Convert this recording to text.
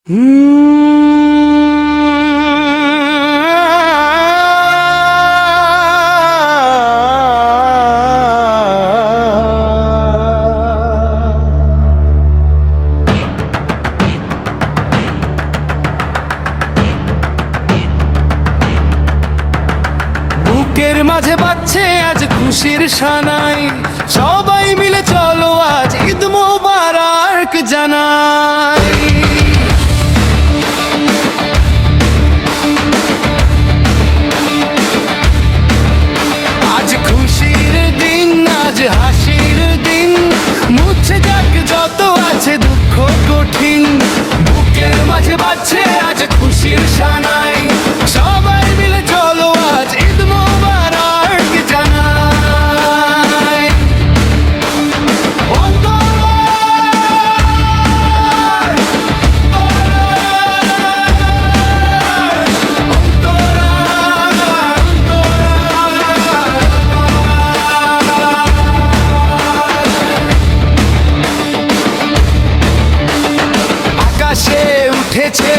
বুকের মাঝে বাজছে আজ খুশির সানাই, সবাই মিলে চলো আজ ঈদ মোবারক জানাই। আজ খুশির দিন, আজ হাসির দিন, মুছে যাক যত আছে দুঃখ কঠিন। বুকের মাঝে বাজছে আজ খুশির সানাই, সবাই মিলে চলো আজ ঈদ মোবারক জানাই। আকাশে উঠেছে